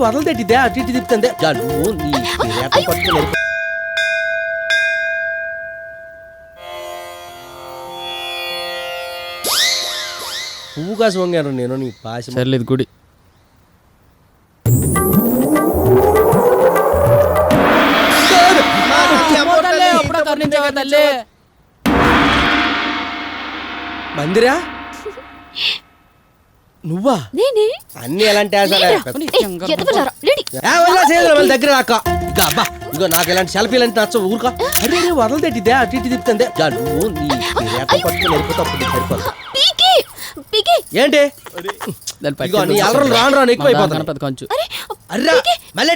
వదలదేటిదే అటు ఇటు తిప్పుతుంది నువ్వు నీ పట్టుకుని పువ్వు కాసి వంగాను నేను నీ పాశ సర్లేదు గుడి మందిరా నువ్వా నేనే అన్ని ఎలాంటి దగ్గర రాక ఇక అబ్బా ఇగో నాకు ఎలాంటి సెల్ఫీలు అంటే నచ్చ ఊరుకో అరే వదలదేటిదే అటు ఇటు తిప్పుతుంది నువ్వు నీ పట్టుకుని వెళ్ళిపోతే ఏంటి ఇగో నీ అల్లరం రాను రాను ఎక్కువైపోతాను కొంచెం అర్రా మళ్ళీ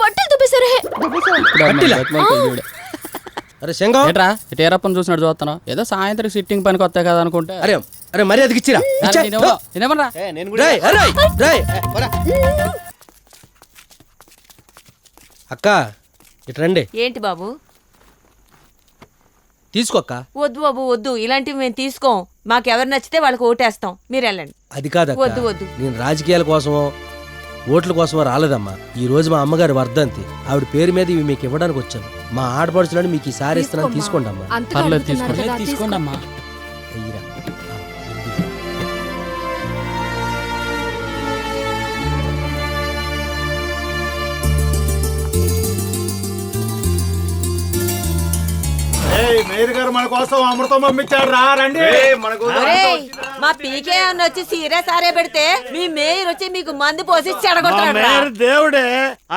పట్టలు దుబ్బేశారే అరే శంగం ఏట్రా ఇటేరప్పని చూసినట్టు చూస్తాను ఏదో సాయంత్రం సిట్టింగ్ పనికి వస్తాయి కదా అనుకుంటే అరే అరే మరి అదికి ఇచ్చిరా అక్క ఇటు రండి ఏంటి బాబు తీసుకోక్క వద్దు బాబు వద్దు ఇలాంటివి మేము తీసుకోం మాకెవరు నచ్చితే వాళ్ళకి ఓటేస్తాం మీరు వెళ్ళండి అది కాదు వద్దు వద్దు నేను రాజకీయాల కోసమో ఓట్ల కోసమో రాలేదమ్మా ఈ రోజు మా అమ్మగారి వర్ధంతి ఆవిడ పేరు మీద ఇవి మీకు ఇవ్వడానికి వచ్చాను మా ఆడపడుచులని మీకు ఈసారి ఇస్తున్నాను తీసుకోండి అమ్మా పర్లేదు తీసుకోండి అమ్మా మేయర్ గారు మన కోసం అమృతం పంపించాడు రా రండి మా పీకే అన్న వచ్చి సీరే సారే పెడితే మీ మేయర్ వచ్చి మీకు మందు పోసి చెడగొట్టాడు దేవుడే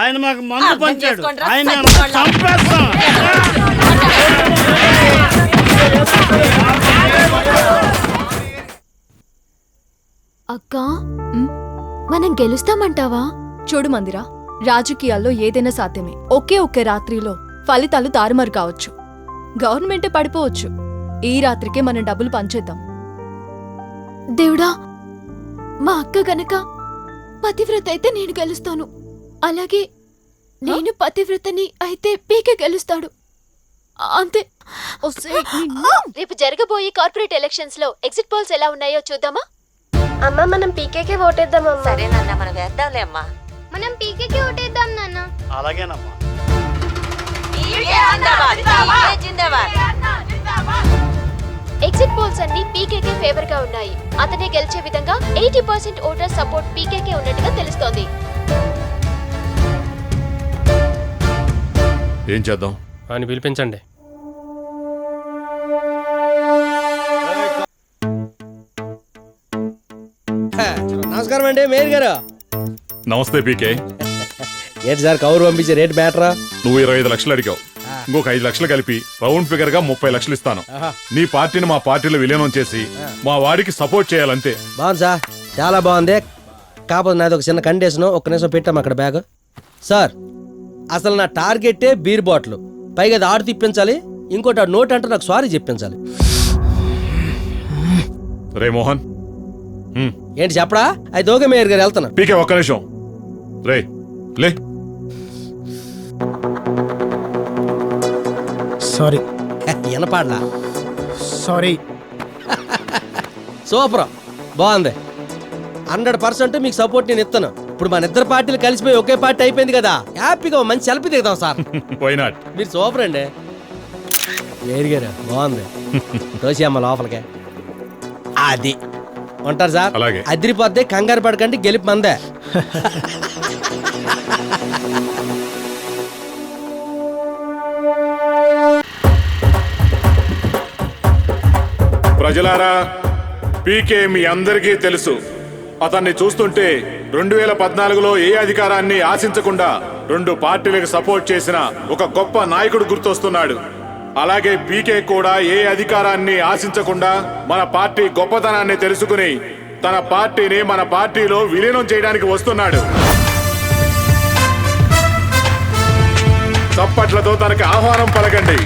ఆయన మాకు మందు పంచాడు ఆయన చంపేస్తాం అక్క మనం గెలుస్తామంటావా? చూడు మందిరా, రాజకీయాల్లో ఏదైనా సాధ్యమే. ఒకే రాత్రిలో ఫలితాలు తారుమారు కావచ్చు, గవర్నమెంటే పడిపోవచ్చు. ఈ రాత్రికే మనం డబ్బులు పంచేద్దాం. దేవుడా, మా అక్క గనక పతివ్రత అయితే నేను గెలుస్తాను, అలాగే నేను పతివ్రతని అయితే పీకే గెలుస్తాడు. అంతే. రేపు జరగబోయే కార్పొరేట్ ఎలక్షన్స్ లో ఎగ్జిట్ పోల్స్ ఎలా ఉన్నాయో చూద్దామా? అమ్మా మనం పీకేకే ఓటేద్దాం. సరేనన్నా, మనం వేద్దాంలే అమ్మా. మనం పీకేకే ఓటేద్దాం నాన్న. అలాగేనమ్మా. ఎగ్జిట్ పోల్స్ అన్ని పీకేకే ఫేవర్ గా ఉన్నాయి. అతనే గెలిచే విధంగా 80% ఓటర్ సపోర్ట్ పీకేకే ఉన్నట్టుగా తెలుస్తోంది. ఏం చేద్దాం అని పిలిపించండి. నమస్కారం అండి మేయర్ గారు. నమస్తే పీకే. ఏంటి సార్ కౌరు పంపించే రేట్ మ్యాటరా? నువ్వు 25 లక్షలు అడిగావు, ఇంకొక 5 లక్షలు కలిపి రౌండ్ ఫిగర్ గా 30 లక్షలు ఇస్తాను. నీ పార్టీని మా పార్టీలో విలీనం చేసి మా వాడికి సపోర్ట్ చేయాలంతే. బాగుంది సార్, చాలా బాగుంది. కాకపోతే నాది ఒక చిన్న కండిషన్. ఒక్క నిమిషం పెట్టాము అక్కడ బ్యాగ్. సార్ అసలు నా టార్గెట్టే బీర్ బాటిల్, పైగా అది ఆడు తిప్పించాలి, ఇంకోటి ఆ నోట్ అంటే నాకు సారీ చెప్పించాలి. రే మోహన్, ఏంటి చెప్పడా? అయితే ఓకే మేయర్ గారు, వెళ్తాను. పీకే ఒక్క నిమిషం. రే లే. సారీ. వినపాడలా? సారీ. సూపర్, బాగుంది. 100% మీకు సపోర్ట్ నేను ఇస్తాను. ఇప్పుడు మన ఇద్దరు పార్టీలు కలిసిపోయి ఒకే పార్టీ అయిపోయింది కదా, హ్యాపీగా మంచి సెల్ఫీ దిగుదాం సార్. Why not? మీరు సూపర్ అండి. మేయర్ గారు బాగుంది. తోసేమ్మ లోపలికే. అది ఉంటారు సార్. అలాగే. అదిరిపోద్ది, కంగారు పడకండి, గెలుపు మందే. ప్రజలారా, పీకే మీ అందరికీ తెలుసు. అతన్ని చూస్తుంటే 2014లో ఏ అధికారాన్ని ఆశించకుండా 2 పార్టీలకు సపోర్ట్ చేసిన ఒక గొప్ప నాయకుడు గుర్తొస్తున్నాడు. అలాగే పీకే కూడా ఏ అధికారాన్ని ఆశించకుండా మన పార్టీ గొప్పతనాన్ని తెలుసుకుని తన పార్టీని మన పార్టీలో విలీనం చేయడానికి వస్తున్నాడు. చప్పట్లతో తనకి ఆహ్వానం పలకండి.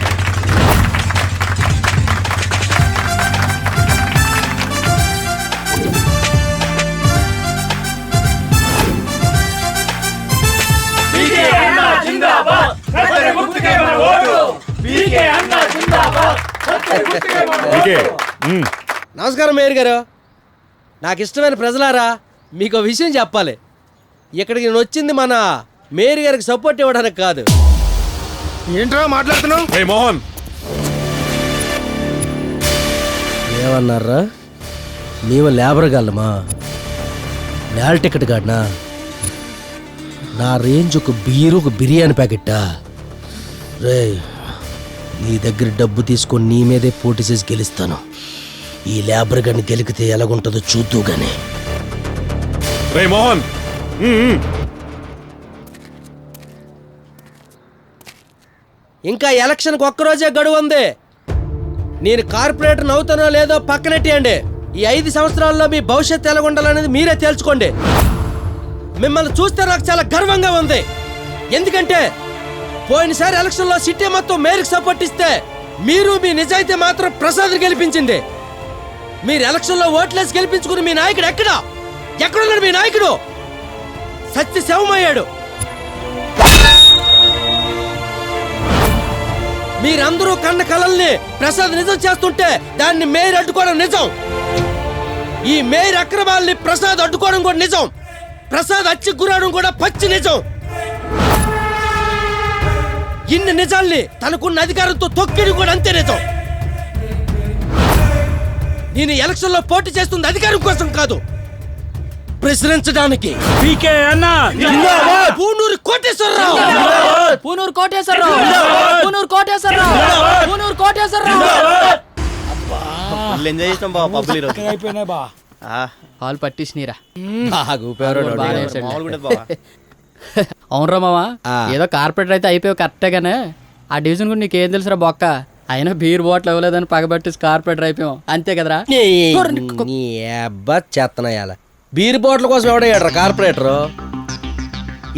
నమస్కారం మేయర్ గారు. నాకు ఇష్టమైన ప్రజలారా, మీకు విషయం చెప్పాలి. ఇక్కడికి నేను వచ్చింది మన మేరీ గారికి సపోర్ట్ ఇవ్వడానికి కాదు. ఏంట్రా మాట్లాడుతున్నావు? రే మోహన్, ఏమన్నారా? మేము లేబర్ గలమా, నేల టికెట్ కాడినా? నా రేంజ్ ఒక బీరు, ఒక బిర్యానీ ప్యాకెట్టా? రే, నీ దగ్గర డబ్బు తీసుకొని నీ మీదే పోటీ చేసి గెలుస్తాను. ఈ లేబర్ గారిని గెలికితే ఎలాగుంటుందో చూద్దు గానీ. రే మోహన్, ఇంకా ఎలక్షన్కి ఒక్కరోజే గడువు ఉంది. నేను కార్పొరేటర్ అవుతానో లేదో పక్కనెట్టేయండి. ఈ 5 సంవత్సరాల్లో మీ భవిష్యత్తు ఎలాగుండాలనేది మీరే తేల్చుకోండి. మిమ్మల్ని చూస్తే నాకు చాలా గర్వంగా ఉంది. ఎందుకంటే పోయినసారి ఎలక్షన్లో సిటీ మొత్తం మేరకు సపోర్ట్ ఇస్తే మీరు మీ నిజాయితీ మాత్రం ప్రసాద్ గెలిపించింది. మీరు ఎలక్షన్లో ఓట్లేసి గెలిపించుకుని మీ నాయకుడు ఎక్కడున్నాడు? మీ నాయకుడు సత్య శవమయ్యాడు. మీరందరూ కన్న కలల్ని ప్రసాద్ నిజం చేస్తుంటే దాన్ని మేయర్ అడ్డుకోవడం నిజం. ఈ మేయర్ అక్రమాల్ని ప్రసాద్ అడ్డుకోవడం కూడా నిజం. ప్రసాద్ అచ్చి గురవడం కూడా పచ్చి నిజం. ఇన్ని నిజాల్ని తనకున్న అధికారంతో తొక్కిడి కూడా అంతే నిజం. నేను ఎలక్షన్ లో పోటీ చేస్తుంది అధికారం కోసం కాదు, ప్రశ్నించడానికి. పీకే అన్న పూనూరు కోటేశ్వరరావు, పూనూరు కోటేశ్వరరావు, పూనూరు కోటేశ్వరరావు, పూనూరు కోటేశ్వరరావు. ఎంజాయ్ చేస్తాం బావ, పబ్బులు ఈరోజు. అయిపోయినాయి బా. వాళ్ళు పట్టించినీరా. బాగా అవునరా మావా, ఆ. ఏదో కార్పొరేటర్ అయితే అయిపోయావు కరెక్టేగానే, ఆ డివిజన్ కూడా నీకేం తెలుసురా బొక్క. అయినా బీర్ బాటిల్ ఇవ్వలేదని పగబట్టి కార్పొరేటర్ అయిపోయాం అంతే కదరా. నీ అబ్బా చేతనయాల బీర్ బాటిల్ కోసం ఎవడయ్యాడ్రా కార్పొరేటర్?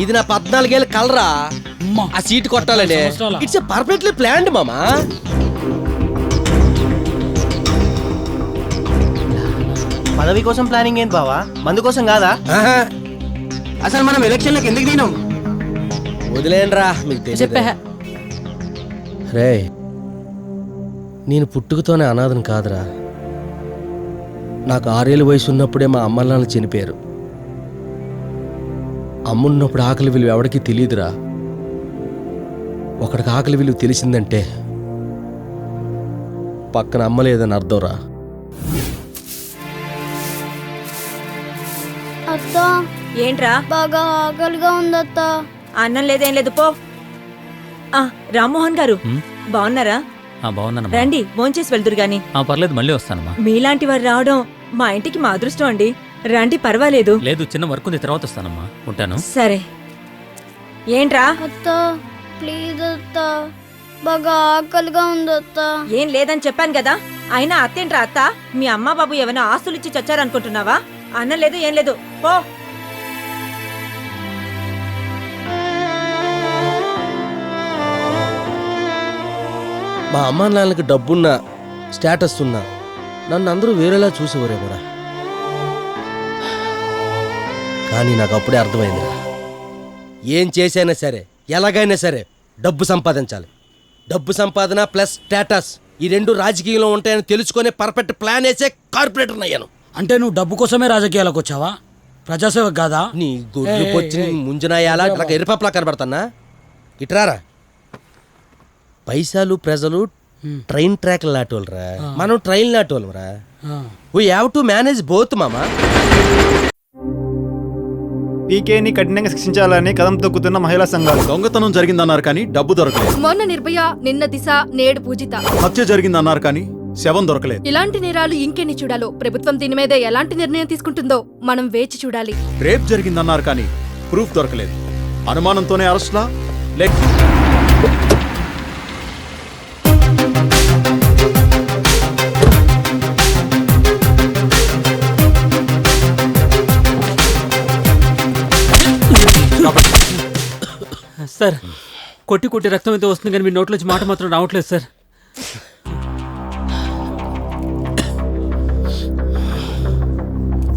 ఇది నా 14 ఏళ్ళ కలరా. ఆ సీట్ కొట్టాలండి. ఇట్స్ ఎ పర్ఫెక్ట్లీ ప్లాన్డ్ మామా. పదవి కోసం ప్లానింగ్ ఏంటి బావా, మందు కోసం కాదా? ఆహా, అసలు మనం ఎలక్షన్లకు ఎందుకు దిగినాం? వదిలేండ్రా, మీకు చెప్పే తెలియదు. రే, నేను పుట్టుకతోనే అనాథను కాదురా. నాకు 6 ఏళ్ళ వయసు ఉన్నప్పుడే మా అమ్మ నాన్న చనిపోయారు. అమ్మున్నప్పుడు ఆకలి విలువ ఎవడికి తెలియదురా. ఒకడికి ఆకలి విలువ తెలిసిందంటే పక్కన అమ్మ లేదని అర్థంరా. అత్త ఏంట్రా బాగా ఆకలిగా ఉందత్త. అన్నం లేదేం లేదు పో. రామ్మోహన్ గారు బాగున్నారా? బాగున్నానమ్మా. రండి భోంచేసి వెళ్దురు గాని. పర్లేదు, మళ్ళీ వస్తానమ్మా. మీలాంటి వారు రావడం మా ఇంటికి మా అదృష్టం అండి. రండి పర్వాలేదు. లేదు, చిన్న వర్క్ ఉంది, తర్వాత వస్తానమ్మా. ఉంటాను. సరే. ఏంట్రా? అత్త ప్లీజ్ అత్త, బాగా ఆకలిగా ఉందత్త. ఏం లేదని చెప్పాను కదా. అయినా అత్తేంట్రా అత్త? మీ అమ్మ బాబు ఏమైనా ఆస్తులు ఇచ్చి చచ్చారనుకుంటున్నావా? అన్నం లేదు ఏం లేదు పో. మా అమ్మ నాన్నకి డబ్బున్నా స్టేటస్ ఉన్నా నన్ను అందరూ వేరేలా చూసేవారేమోరా. కానీ నాకు అప్పుడే అర్థమైందిరా, ఏం చేసైనా సరే ఎలాగైనా సరే డబ్బు సంపాదించాలి. డబ్బు సంపాదన ప్లస్ స్టేటస్, ఈ 2 రాజకీయంలో ఉంటాయని తెలుసుకునే పర్ఫెక్ట్ ప్లాన్ వేసే కార్పొరేటర్ అయ్యాను. అంటే నువ్వు డబ్బు కోసమే రాజకీయాలకు వచ్చావా? ప్రజాసేవకు కాదా? నీ గుడ్లు పొచ్చి ముంజనాయాలా నాకు ఎరుపప్లా కనబడతానా? ఇట్రారా. పైసలు ప్రజలు ట్రైన్ ట్రాక్ లాటోళ్ళరా, మనం ట్రైన్ లాటోళ్ళరా. We have to manage both మామా. పీకేని కఠినంగా శిక్షించాలని కదం తొక్కుతున్న మహిళా సంఘాలు. దొంగతనం జరిగిందన్నారు కానీ డబ్బు దొరకలేదు. మొన్న నిర్భయ, నిన్న దిశ, నేడు పూజిత. హత్య జరిగిందన్నారు కానీ శవం దొరకలేదు. ఇలాంటి నేరాలు ఇంకెన్ని చూడాలో. ప్రభుత్వం దీని మీద ఎలాంటి నిర్ణయం తీసుకుంటుందో మనం వేచి చూడాలి. రేప్ జరిగిందన్నారు కానీ ప్రూఫ్ దొరకలేదు. అనుమానంతోనే అరెస్ట్లా లేక సార్, కొట్టి కొట్టి రక్తం అయితే వస్తుంది కానీ మీ నోట్లోంచి మాట మాత్రం రావట్లేదు సార్.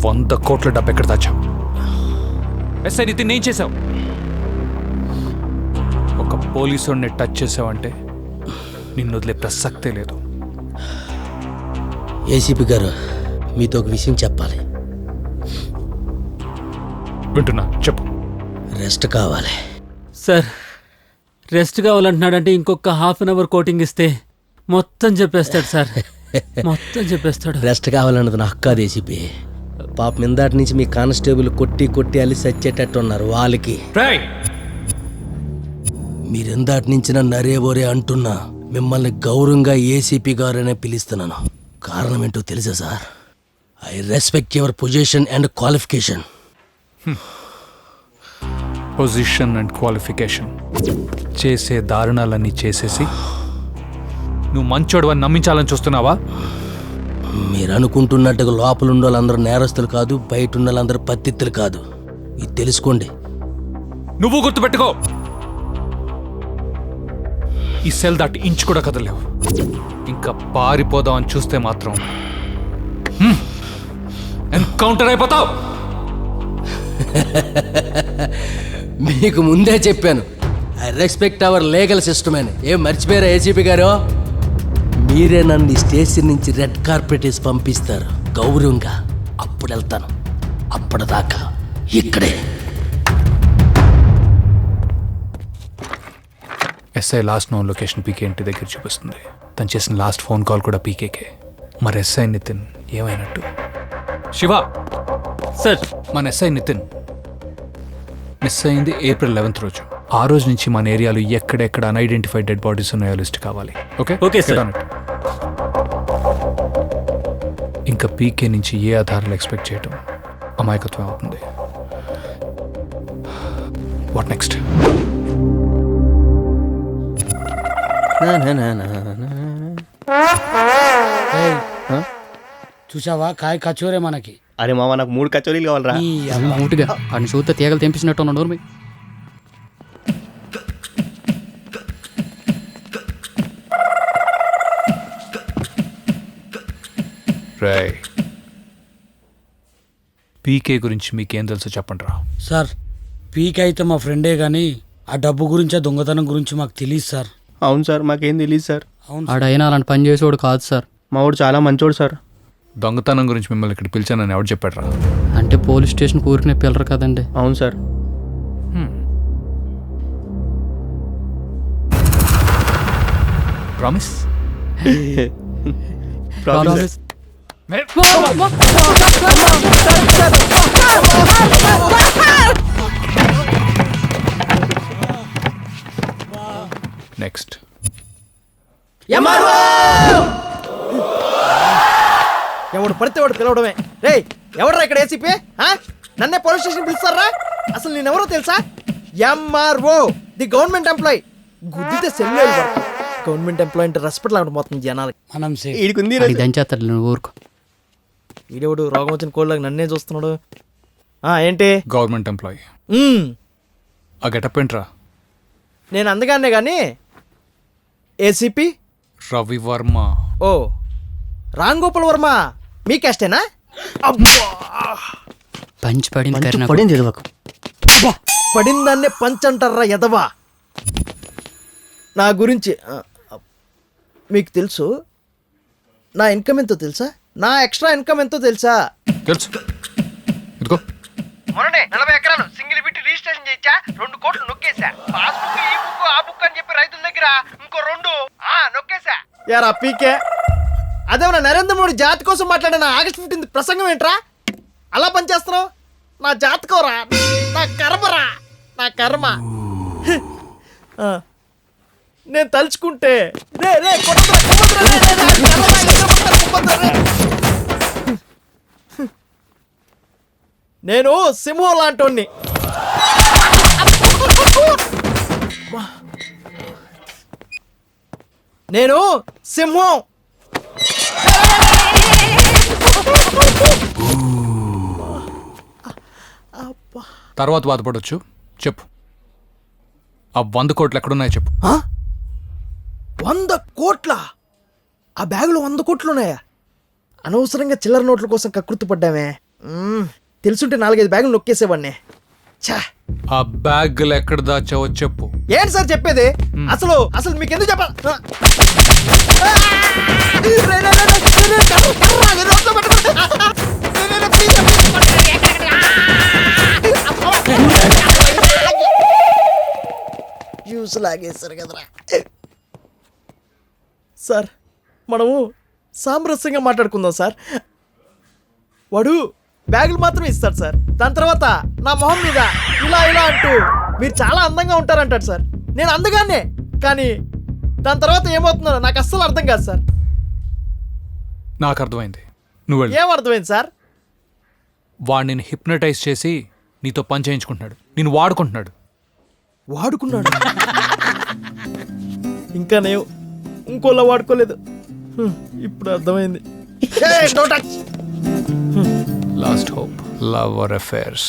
$100 కోట్ల డబ్బు ఎక్కడ దాచావు? ఎస్ఐ నితిన్ ఏం చేసావు? ఒక పోలీసుని టచ్ చేసావంటే నిన్ను వదిలే ప్రసక్తే లేదు. ఏసీపీ గారు, మీతో ఒక విషయం చెప్పాలి. వింటున్నా, చెప్పు. రెస్ట్ కావాలి. సార్ రెస్ట్ కావాలంటున్నాడంటే ఇంకొక హాఫ్ అన్ అవర్ కోటింగ్ ఇస్తే మొత్తం చెప్పేస్తాడు సార్. మొత్తం చెప్పేస్తాడు. రెస్ట్ కావాలన్నది నాకు కాదు ఏసీపీ. పాపం ఇందాటి నుంచి మీ కానిస్టేబుల్ కొట్టి కొట్టి అలిసి చచ్చేటట్టు ఉన్నారు. వాళ్ళకి మీరు ఇందాటి నుంచి నన్ను అరేబోరే అంటున్నా మిమ్మల్ని గౌరవంగా ఏసీపీ గారు అనే పిలుస్తున్నాను. కారణం ఏంటో తెలుసా sir? I respect your position and qualification. Position and qualification చేసే దారుణాలన్నీ చేసేసి నువ్వు మంచోడు అని నమ్మించాలని చూస్తున్నావా? మీరు అనుకుంటున్నట్టుగా లోపల ఉన్న వాళ్ళందరూ నేరస్తులు కాదు, బయట ఉన్న వాళ్ళందరూ పత్తిత్తులు కాదు. ఇది తెలుసుకోండి. నువ్వు గుర్తుపెట్టుకో, ఈ సెల్ దాటి ఇంచు కూడా కదలేవు. ఇంకా పారిపోదాం అని చూస్తే మాత్రం ఎన్కౌంటర్ అయిపోతావు. మీకు ముందే చెప్పాను, I respect hour legal system అని. ఏం మర్చిపోయారా ఏసీపీ గారు? మీరే నన్ను ఈ స్టేషన్ నుంచి రెడ్ కార్పెట్ వేసి పంపిస్తారు గౌరవంగా. అప్పుడు వెళ్తాను. అప్పటిదాకా ఇక్కడే. ఎస్ఐ లాస్ట్ నోన్ లొకేషన్ పీకే ఇంటి దగ్గర చూపిస్తుంది. తను చేసిన లాస్ట్ ఫోన్ కాల్ కూడా పీకేకే. మరి ఎస్ఐ నితిన్ ఏమైనట్టు? శివ సార్, మన ఎస్ఐ నితిన్ మిస్ అయింది April 11th రోజు. ఆ రోజు నుంచి మన ఏరియాలో ఎక్కడెక్కడ అన్ఐడెంటిఫైడ్ డెడ్ బాడీస్ ఉన్నాయో లిస్ట్ కావాలి. Okay okay sir. ఇంకా పీకే నుంచి ఏ ఆధారాలు ఎక్స్పెక్ట్ చేయటం అమాయకత్వం అవుతుంది. What next? చూసావా కాయ కచోరే మనకి. అరే మామ, నాకు 3 కచోరీలు కావాలరా. మూటిగా అని చూస్తే తీగలు తెంపించినట్టు ఉన్నాడు. మీ రేయ్, పీకే గురించి మీకేం తెలుసో చెప్పండి రా. సార్, పీక్ అయితే మా ఫ్రెండే కానీ ఆ డబ్బు గురించి, ఆ దొంగతనం గురించి మాకు తెలియదు సార్. అవును సార్, మాకేం తెలియదు సార్. ఆడైనా అలాంటి పని చేసేవాడు కాదు సార్. మా వాడు చాలా మంచోడు సార్. దొంగతనం గురించి మిమ్మల్ని ఇక్కడ పిలిచానని ఎవడు చెప్పాడు రా? అంటే పోలీస్ స్టేషన్ ఊరికి పిల్లరు కదండి. అవును సార్. ప్రామిస్? ప్రామిస్. నెక్స్ట్ ఎవడు పడితే వాడు పిలవడమే. రే, ఎవడరా ఇక్కడ ఏసీపీ? నన్నే పోలీస్ స్టేషన్ పిలుస్తారా? అసలు నేనెవరో తెలుసా? MRO, the government employee. గుద్దితే సెల్ గవర్నమెంట్ ఎంప్లాయ్ అంటే రెస్పెక్ట్ లాంటి మొత్తం జనాలకి. మనం దంచేస్తాడు నువ్వు ఊరుకో. ఈడేవుడు రోగం వచ్చిన కోళ్ళకి నన్నే చూస్తున్నాడు. ఏంటి? Government employee. ఆ గెటప్ ఏంట్రా? నేను అందగానే కానీ ఏసీపీ రవివర్మ. ఓ, రామ్ గోపాల్ వర్మ మీ క్యాస్టేనా? పంచి పడింది పడిందాన్నే పంచ్ అంటారా ఎదవా? నా గురించి మీకు తెలుసు. నా ఇన్కమ్ ఎంతో తెలుసా? నా ఎక్స్ట్రా ఇన్కమ్ ఎంతో తెలుసా? తెలుసు. ఇదిగో మొన్ననే 40 ఎకరాలు సింగిల్ బిట్ రిజిస్ట్రేషన్ చేయించా. 2 కోట్లు నొక్కేసా. పాస్బుక్, ఈ బుక్, ఆ బుక్ అని చెప్పి రైతుల దగ్గర ఇంకో 2 నొక్కేసా. యారా పీకే, అదేమన్నా నరేంద్ర మోడీ జాతి కోసం మాట్లాడిన August 15 ప్రసంగం ఏంట్రా? అలా పనిచేస్తున్నావు? నా జాతకోరా, నా కర్మరా, నా కర్మ. నేను తలుచుకుంటే నేను సింహం లాంటోన్ని. నేను సింహం. తర్వాత బాధపడవచ్చు. చెప్పు, ఆ 100 కోట్లు ఎక్కడున్నాయో చెప్పు. 100 కోట్ల? ఆ బ్యాగులో 100 కోట్లు ఉన్నాయా? అనవసరంగా చిల్లర నోట్ల కోసం కకృతి పడ్డామే. తెలుసుంటే 4-5 బ్యాగులు నొక్కేసేవాడిని. ఆ బ్యాగులు ఎక్కడ దాచావో చెప్పు. ఏంటి సార్ చెప్పేది? అసలు మీకు ఎందుకు చెప్పాలి? జ్యూస్ లాగేశారు కదరా. సార్ మనము సామరస్యంగా మాట్లాడుకుందాం సార్. వాడు బ్యాగులు మాత్రం ఇస్తాడు సార్. దాని తర్వాత నా మొహం మీద ఇలా ఇలా అంటూ మీరు చాలా అందంగా ఉంటారంటాడు సార్. నేను అందగానే, కానీ దాని తర్వాత ఏమవుతుందో నాకు అస్సలు అర్థం కాదు సార్. నాకు అర్థమైంది. నువ్వు వెళ్ళు. ఏం అర్థమైంది సార్? వాడు నేను హిప్నటైజ్ చేసి నీతో పని చేయించుకుంటున్నాడు. నేను వాడుకుంటున్నాడు. వాడుకున్నాడు? ఇంకా నేను ఇంకోలా వాడుకోలేదు. ఇప్పుడు అర్థమైంది. Last hope, love or affairs.